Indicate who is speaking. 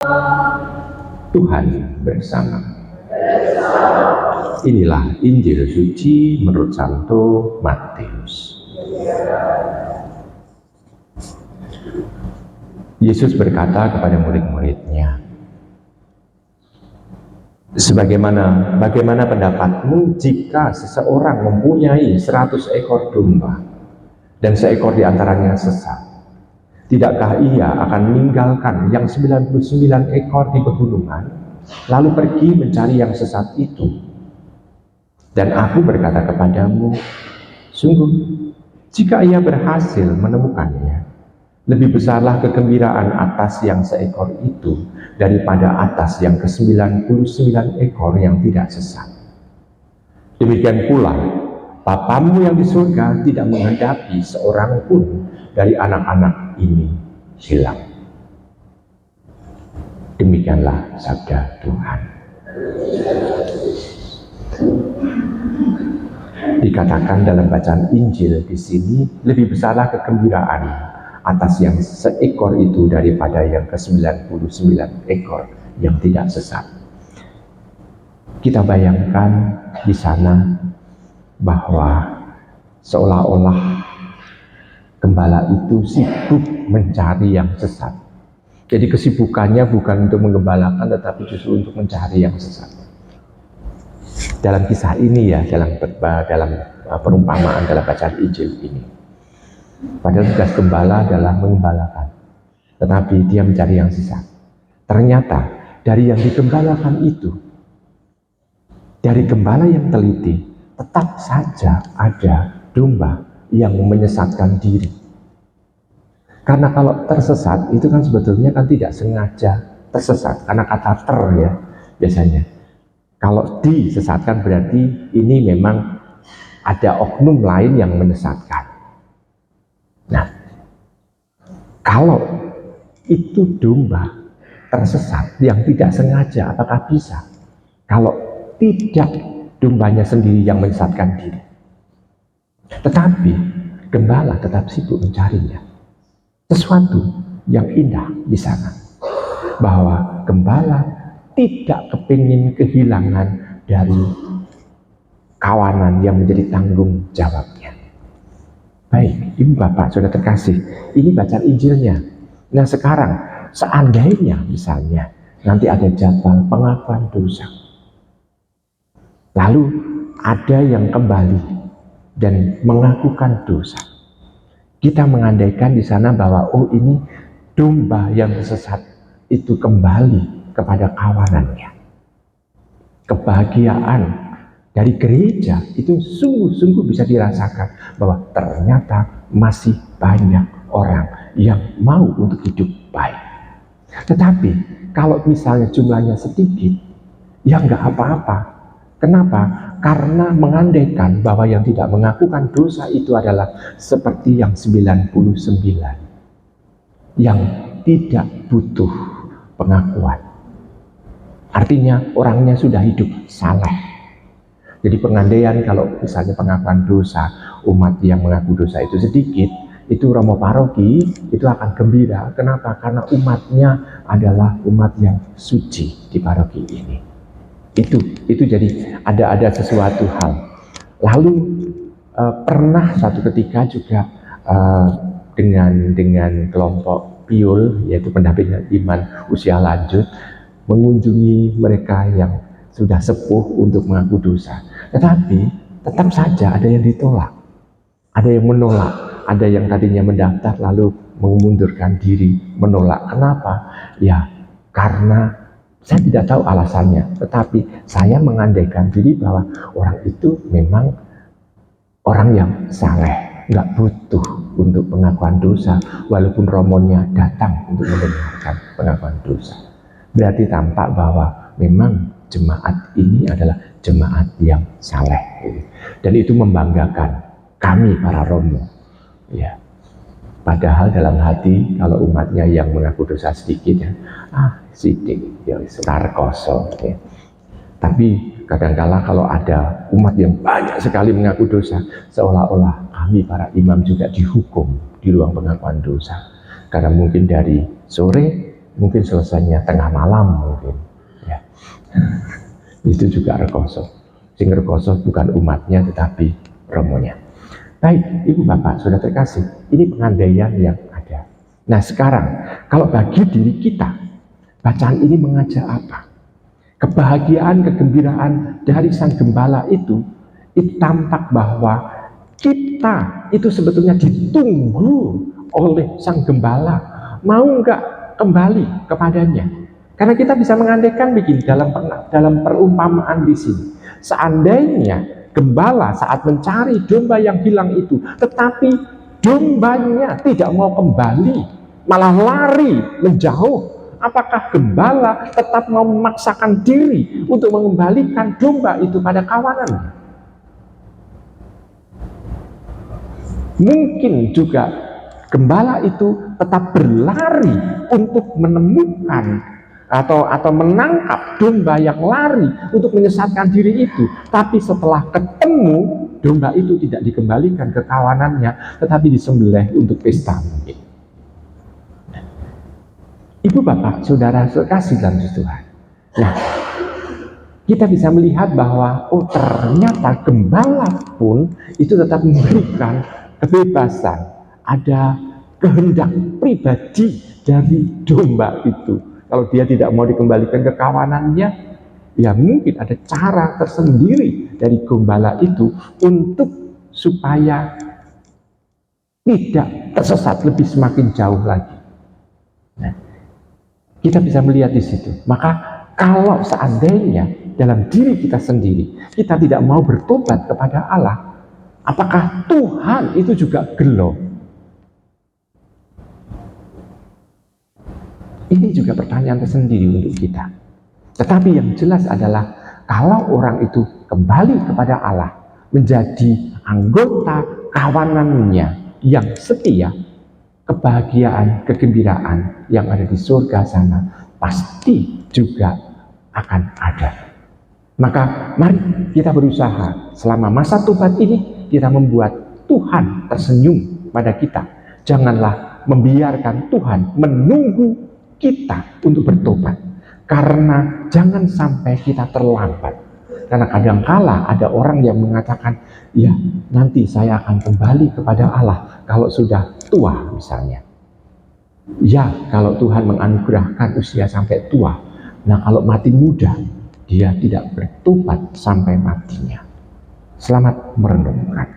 Speaker 1: Tuhan bersama. Inilah Injil suci menurut Santo Matius. Yesus berkata kepada murid-muridnya, bagaimana pendapatmu jika seseorang mempunyai 100 ekor domba dan seekor di antaranya sesat? Tidakkah ia akan meninggalkan yang 99 ekor di pegunungan, lalu pergi mencari yang sesat itu? Dan aku berkata kepadamu, sungguh, jika ia berhasil menemukannya, lebih besarlah kegembiraan atas yang seekor itu daripada atas yang ke-99 ekor yang tidak sesat. Demikian pula, Bapamu yang di surga tidak menghendaki seorang pun dari anak-anak ini hilang. Demikianlah sabda Tuhan. Dikatakan dalam bacaan Injil di sini, lebih besarlah kegembiraan atas yang seekor itu daripada yang ke-99 ekor yang tidak sesat. Kita bayangkan di sana bahwa seolah-olah gembala itu sibuk mencari yang sesat. Jadi kesibukannya bukan untuk menggembalakan, tetapi justru untuk mencari yang sesat. Dalam kisah ini ya, dalam perumpamaan dalam bacaan Injil ini, padahal tugas gembala adalah mengembalakan, tetapi dia mencari yang sesat. Ternyata dari yang digembalakan itu, dari gembala yang teliti, tetap saja ada domba yang menyesatkan diri. Karena kalau tersesat itu kan sebetulnya kan tidak sengaja tersesat, karena kata ya biasanya. Kalau disesatkan berarti ini memang ada oknum lain yang menyesatkan. Nah, kalau itu domba tersesat yang tidak sengaja, apakah bisa? Kalau tidak dombanya sendiri yang menyesatkan diri, tetapi gembala tetap sibuk mencarinya. Sesuatu yang indah di sana, bahwa gembala tidak kepingin kehilangan dari kawanan yang menjadi tanggung jawabnya. Baik, Ibu Bapak, Saudara terkasih, ini bacaan Injilnya. Nah sekarang, seandainya misalnya nanti ada jadwal pengakuan dosa, lalu ada yang kembali dan mengakukan dosa, kita mengandaikan di sana bahwa ini domba yang sesat itu kembali kepada kawanannya. Kebahagiaan dari gereja itu sungguh-sungguh bisa dirasakan bahwa ternyata masih banyak orang yang mau untuk hidup baik. Tetapi kalau misalnya jumlahnya sedikit, ya nggak apa-apa. Kenapa? Karena mengandaikan bahwa yang tidak mengakukan dosa itu adalah seperti yang 99 yang tidak butuh pengakuan. Artinya orangnya sudah hidup saleh. Jadi pengandaian kalau misalnya pengakuan dosa, umat yang mengaku dosa itu sedikit, itu romo paroki itu akan gembira. Kenapa? Karena umatnya adalah umat yang suci di paroki ini. Itu jadi ada sesuatu hal. Lalu pernah suatu ketika juga dengan kelompok Piul, yaitu pendamping iman usia lanjut, mengunjungi mereka yang sudah sepuh untuk mengaku dosa. Tetapi tetap saja ada yang ditolak, ada yang menolak, ada yang tadinya mendaftar lalu mengundurkan diri, menolak. Kenapa? Ya karena saya tidak tahu alasannya, tetapi saya mengandaikan diri bahwa orang itu memang orang yang saleh, nggak butuh untuk pengakuan dosa, walaupun romonya datang untuk mendengarkan pengakuan dosa. Berarti tampak bahwa memang jemaat ini adalah jemaat yang saleh, dan itu membanggakan kami para romo. Ya, padahal dalam hati kalau umatnya yang mengaku dosa sedikit ya, sidik, ya sarkoso. Ya. Tapi kadangkala kalau ada umat yang banyak sekali mengaku dosa, seolah-olah kami para imam juga dihukum di ruang pengakuan dosa. Karena mungkin dari sore Mungkin selesainya tengah malam mungkin. Ya. Itu juga rekoso. Sing rekoso bukan umatnya tetapi romonya. Baik, Ibu Bapak, Saudara terkasih, ini pengandaian yang ada. Nah sekarang, kalau bagi diri kita, bacaan ini mengajak apa? Kebahagiaan, kegembiraan dari Sang Gembala itu tampak bahwa kita itu sebetulnya ditunggu oleh Sang Gembala. Mau nggak kembali kepadanya? Karena kita bisa mengandaikan begini dalam perumpamaan di sini. Seandainya gembala saat mencari domba yang hilang itu, tetapi dombanya tidak mau kembali, malah lari menjauh, apakah gembala tetap mau memaksakan diri untuk mengembalikan domba itu pada kawanannya? Mungkin juga gembala itu tetap berlari untuk menemukan atau menangkap domba yang lari untuk menyesatkan diri itu, tapi setelah ketemu domba itu tidak dikembalikan ke kawanannya, tetapi disembelih untuk pesta mungkin. Ibu Bapak Saudara terkasih dalam Tuhan. Nah, kita bisa melihat bahwa ternyata gembala pun itu tetap memberikan kebebasan, ada kehendak pribadi dari domba itu. Kalau dia tidak mau dikembalikan ke kawanannya, ya mungkin ada cara tersendiri dari gembala itu untuk supaya tidak tersesat lebih semakin jauh lagi. Nah, kita bisa melihat di situ. Maka kalau seandainya dalam diri kita sendiri kita tidak mau bertobat kepada Allah, apakah Tuhan itu juga gelo? Ini juga pertanyaan tersendiri untuk kita. Tetapi yang jelas adalah kalau orang itu kembali kepada Allah, menjadi anggota kawanannya yang setia, kebahagiaan, kegembiraan yang ada di surga sana pasti juga akan ada. Maka mari kita berusaha selama masa tobat ini kita membuat Tuhan tersenyum pada kita. Janganlah membiarkan Tuhan menunggu kita untuk bertobat, karena jangan sampai kita terlambat. Karena kadangkala ada orang yang mengatakan, ya nanti saya akan kembali kepada Allah kalau sudah tua misalnya. Ya kalau Tuhan menganugerahkan usia sampai tua. Nah kalau mati muda, dia tidak bertobat sampai matinya. Selamat merenungkan.